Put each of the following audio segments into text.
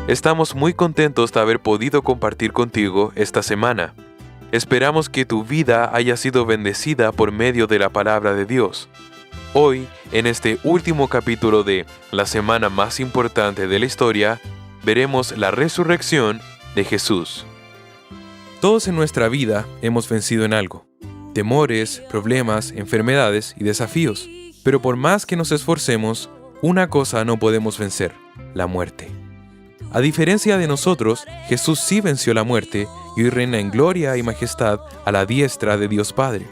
Estamos muy contentos de haber podido compartir contigo esta semana. Esperamos que tu vida haya sido bendecida por medio de la palabra de Dios. Hoy, en este último capítulo de la semana más importante de la historia, veremos la resurrección de Jesús. Todos en nuestra vida hemos vencido en algo: temores, problemas, enfermedades y desafíos. Pero por más que nos esforcemos, una cosa no podemos vencer: la muerte. A diferencia de nosotros, Jesús sí venció la muerte y hoy reina en gloria y majestad a la diestra de Dios Padre.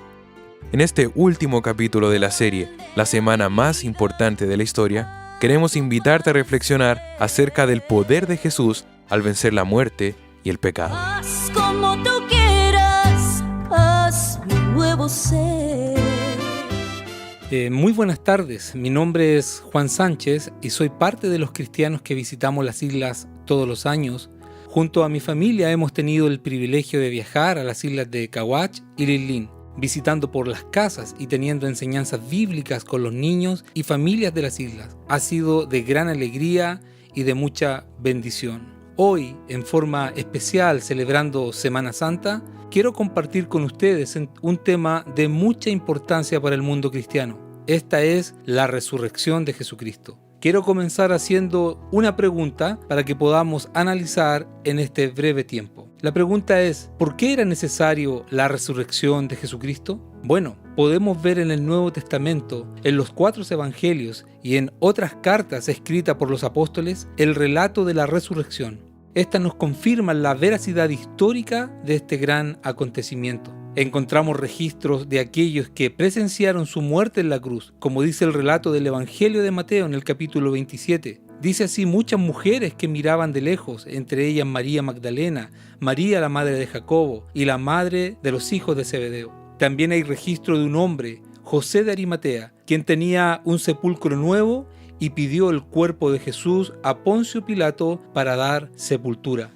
En este último capítulo de la serie, la semana más importante de la historia, queremos invitarte a reflexionar acerca del poder de Jesús al vencer la muerte y el pecado. Haz como tú quieras, haz mi nuevo ser. Muy buenas tardes, mi nombre es Juan Sánchez y soy parte de los cristianos que visitamos las islas todos los años. Junto a mi familia hemos tenido el privilegio de viajar a las islas de Cahuach y Lilín, visitando por las casas y teniendo enseñanzas bíblicas con los niños y familias de las islas. Ha sido de gran alegría y de mucha bendición. Hoy, en forma especial, celebrando Semana Santa, quiero compartir con ustedes un tema de mucha importancia para el mundo cristiano. Esta es la resurrección de Jesucristo. Quiero comenzar haciendo una pregunta para que podamos analizar en este breve tiempo. La pregunta es: ¿por qué era necesario la resurrección de Jesucristo? Bueno, podemos ver en el Nuevo Testamento, en los 4 evangelios y en otras cartas escritas por los apóstoles, el relato de la resurrección. Estas nos confirman la veracidad histórica de este gran acontecimiento. Encontramos registros de aquellos que presenciaron su muerte en la cruz, como dice el relato del Evangelio de Mateo en el capítulo 27. Dice así: muchas mujeres que miraban de lejos, entre ellas María Magdalena, María la madre de Jacobo y la madre de los hijos de Zebedeo. También hay registro de un hombre, José de Arimatea, quien tenía un sepulcro nuevo y pidió el cuerpo de Jesús a Poncio Pilato para dar sepultura.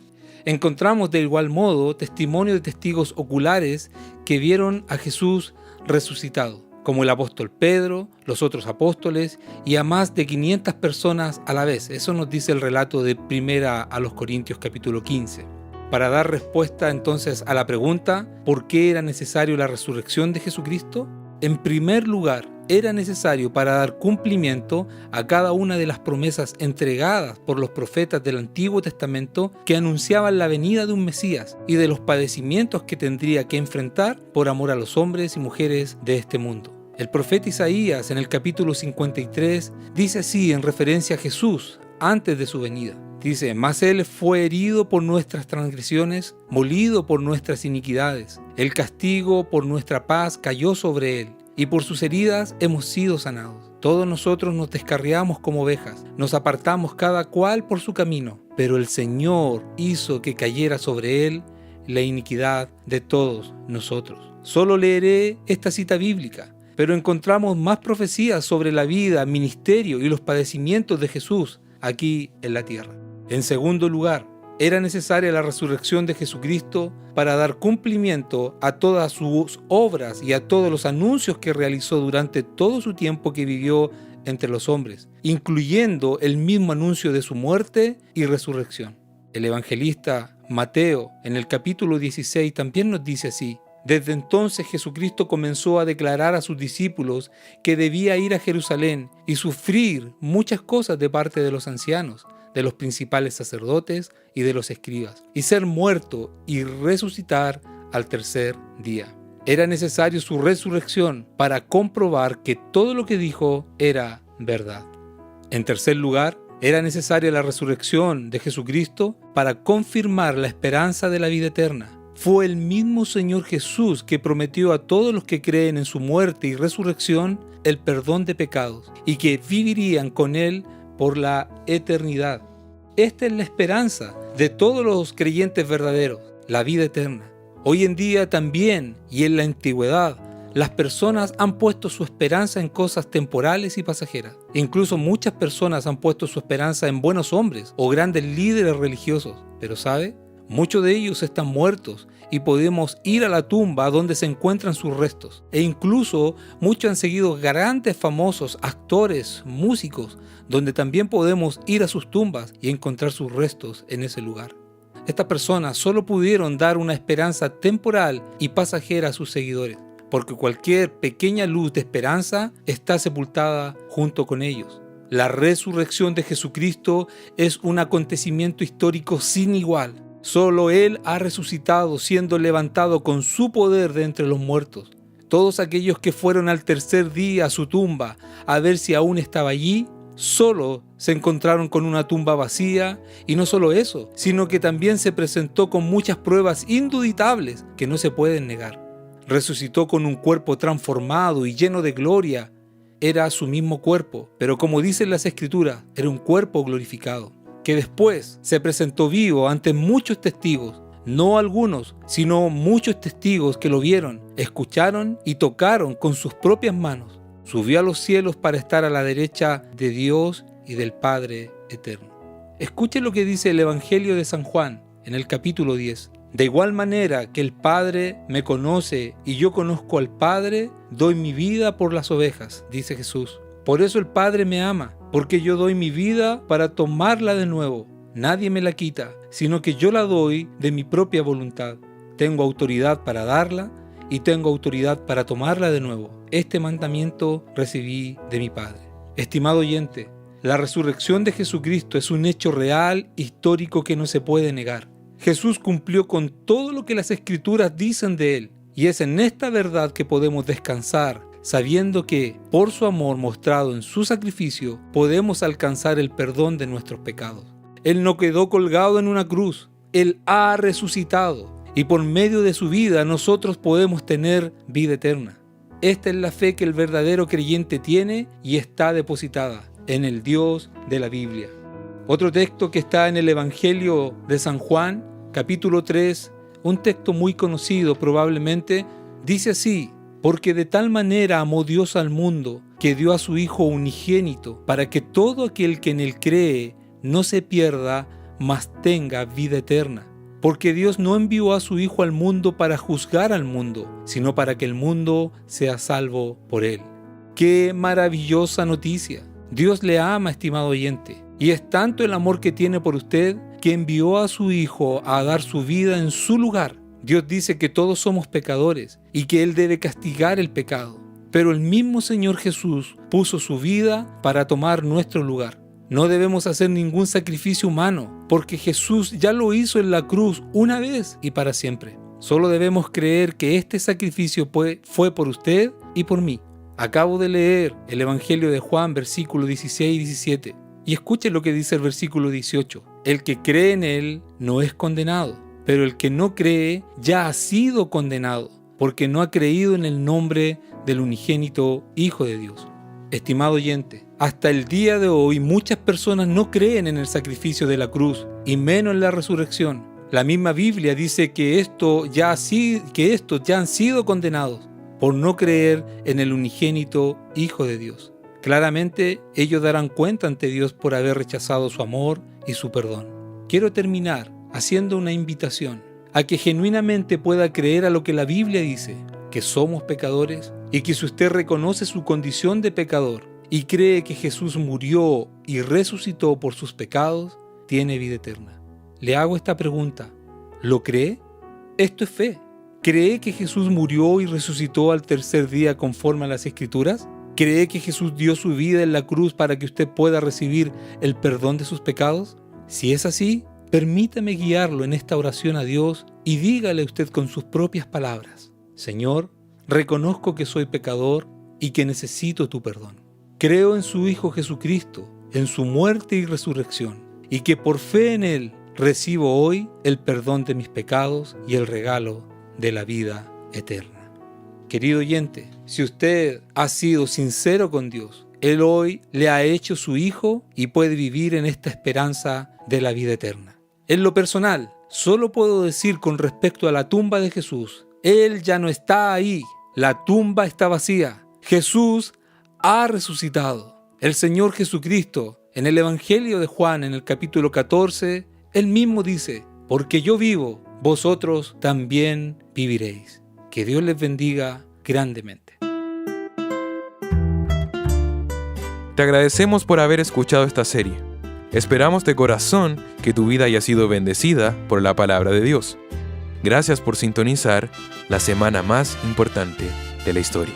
Encontramos de igual modo testimonio de testigos oculares que vieron a Jesús resucitado, como el apóstol Pedro, los otros apóstoles y a más de 500 personas a la vez. Eso nos dice el relato de 1 a los Corintios capítulo 15. Para dar respuesta entonces a la pregunta ¿por qué era necesario la resurrección de Jesucristo? En primer lugar, era necesario para dar cumplimiento a cada una de las promesas entregadas por los profetas del Antiguo Testamento que anunciaban la venida de un Mesías y de los padecimientos que tendría que enfrentar por amor a los hombres y mujeres de este mundo. El profeta Isaías en el capítulo 53 dice así en referencia a Jesús antes de su venida. Dice: mas Él fue herido por nuestras transgresiones, molido por nuestras iniquidades. El castigo por nuestra paz cayó sobre Él, y por sus heridas hemos sido sanados. Todos nosotros nos descarriamos como ovejas, nos apartamos cada cual por su camino, pero el Señor hizo que cayera sobre Él la iniquidad de todos nosotros. Solo leeré esta cita bíblica, pero encontramos más profecías sobre la vida, ministerio y los padecimientos de Jesús aquí en la tierra. En segundo lugar, era necesaria la resurrección de Jesucristo para dar cumplimiento a todas sus obras y a todos los anuncios que realizó durante todo su tiempo que vivió entre los hombres, incluyendo el mismo anuncio de su muerte y resurrección. El evangelista Mateo, en el capítulo 16, también nos dice así: desde entonces Jesucristo comenzó a declarar a sus discípulos que debía ir a Jerusalén y sufrir muchas cosas de parte de los ancianos, de los principales sacerdotes y de los escribas, y ser muerto y resucitar al tercer día. Era necesario su resurrección para comprobar que todo lo que dijo era verdad. En tercer lugar, era necesaria la resurrección de Jesucristo para confirmar la esperanza de la vida eterna. Fue el mismo Señor Jesús que prometió a todos los que creen en su muerte y resurrección el perdón de pecados y que vivirían con Él por la eternidad. Esta es la esperanza de todos los creyentes verdaderos, la vida eterna. Hoy en día también, y en la antigüedad, las personas han puesto su esperanza en cosas temporales y pasajeras. Incluso muchas personas han puesto su esperanza en buenos hombres o grandes líderes religiosos. Pero ¿sabe? Muchos de ellos están muertos y podemos ir a la tumba donde se encuentran sus restos. E incluso muchos han seguido grandes famosos actores, músicos, donde también podemos ir a sus tumbas y encontrar sus restos en ese lugar. Estas personas solo pudieron dar una esperanza temporal y pasajera a sus seguidores, porque cualquier pequeña luz de esperanza está sepultada junto con ellos. La resurrección de Jesucristo es un acontecimiento histórico sin igual. Solo Él ha resucitado, siendo levantado con su poder de entre los muertos. Todos aquellos que fueron al tercer día a su tumba a ver si aún estaba allí, solo se encontraron con una tumba vacía, y no solo eso, sino que también se presentó con muchas pruebas indubitables que no se pueden negar. Resucitó con un cuerpo transformado y lleno de gloria. Era su mismo cuerpo, pero como dicen las Escrituras, era un cuerpo glorificado, que después se presentó vivo ante muchos testigos, no algunos, sino muchos testigos que lo vieron, escucharon y tocaron con sus propias manos. Subió a los cielos para estar a la derecha de Dios y del Padre eterno. Escuchen lo que dice el Evangelio de San Juan en el capítulo 10. De igual manera que el Padre me conoce y yo conozco al Padre, doy mi vida por las ovejas, dice Jesús. Por eso el Padre me ama, porque yo doy mi vida para tomarla de nuevo. Nadie me la quita, sino que yo la doy de mi propia voluntad. Tengo autoridad para darla y tengo autoridad para tomarla de nuevo. Este mandamiento recibí de mi Padre. Estimado oyente, la resurrección de Jesucristo es un hecho real, histórico, que no se puede negar. Jesús cumplió con todo lo que las Escrituras dicen de Él, y es en esta verdad que podemos descansar, sabiendo que, por su amor mostrado en su sacrificio, podemos alcanzar el perdón de nuestros pecados. Él no quedó colgado en una cruz, Él ha resucitado, y por medio de su vida nosotros podemos tener vida eterna. Esta es la fe que el verdadero creyente tiene y está depositada en el Dios de la Biblia. Otro texto que está en el Evangelio de San Juan, capítulo 3, un texto muy conocido probablemente, dice así: porque de tal manera amó Dios al mundo, que dio a su Hijo unigénito, para que todo aquel que en Él cree no se pierda, mas tenga vida eterna. Porque Dios no envió a su Hijo al mundo para juzgar al mundo, sino para que el mundo sea salvo por Él. ¡Qué maravillosa noticia! Dios le ama, estimado oyente, y es tanto el amor que tiene por usted que envió a su Hijo a dar su vida en su lugar. Dios dice que todos somos pecadores y que Él debe castigar el pecado, pero el mismo Señor Jesús puso su vida para tomar nuestro lugar. No debemos hacer ningún sacrificio humano, porque Jesús ya lo hizo en la cruz una vez y para siempre. Solo debemos creer que este sacrificio fue por usted y por mí. Acabo de leer el Evangelio de Juan, versículos 16 y 17, y escuchen lo que dice el versículo 18. El que cree en Él no es condenado, pero el que no cree ya ha sido condenado, porque no ha creído en el nombre del unigénito Hijo de Dios. Estimado oyente, hasta el día de hoy muchas personas no creen en el sacrificio de la cruz, y menos en la resurrección. La misma Biblia dice que estos ya han sido condenados por no creer en el unigénito Hijo de Dios. Claramente ellos darán cuenta ante Dios por haber rechazado su amor y su perdón. Quiero terminar haciendo una invitación a que genuinamente pueda creer a lo que la Biblia dice, que somos pecadores, y que si usted reconoce su condición de pecador y cree que Jesús murió y resucitó por sus pecados, tiene vida eterna. Le hago esta pregunta: ¿lo cree? Esto es fe. ¿Cree que Jesús murió y resucitó al tercer día conforme a las Escrituras? ¿Cree que Jesús dio su vida en la cruz para que usted pueda recibir el perdón de sus pecados? Si es así, permítame guiarlo en esta oración a Dios y dígale usted con sus propias palabras: Señor, reconozco que soy pecador y que necesito tu perdón. Creo en su Hijo Jesucristo, en su muerte y resurrección, y que por fe en Él recibo hoy el perdón de mis pecados y el regalo de la vida eterna. Querido oyente, si usted ha sido sincero con Dios, Él hoy le ha hecho su Hijo y puede vivir en esta esperanza de la vida eterna. En lo personal, solo puedo decir con respecto a la tumba de Jesús: Él ya no está ahí, la tumba está vacía. Jesús ha resucitado. El Señor Jesucristo, en el Evangelio de Juan, en el capítulo 14, Él mismo dice: porque yo vivo, vosotros también viviréis. Que Dios les bendiga grandemente. Te agradecemos por haber escuchado esta serie. Esperamos de corazón que tu vida haya sido bendecida por la palabra de Dios. Gracias por sintonizar la semana más importante de la historia.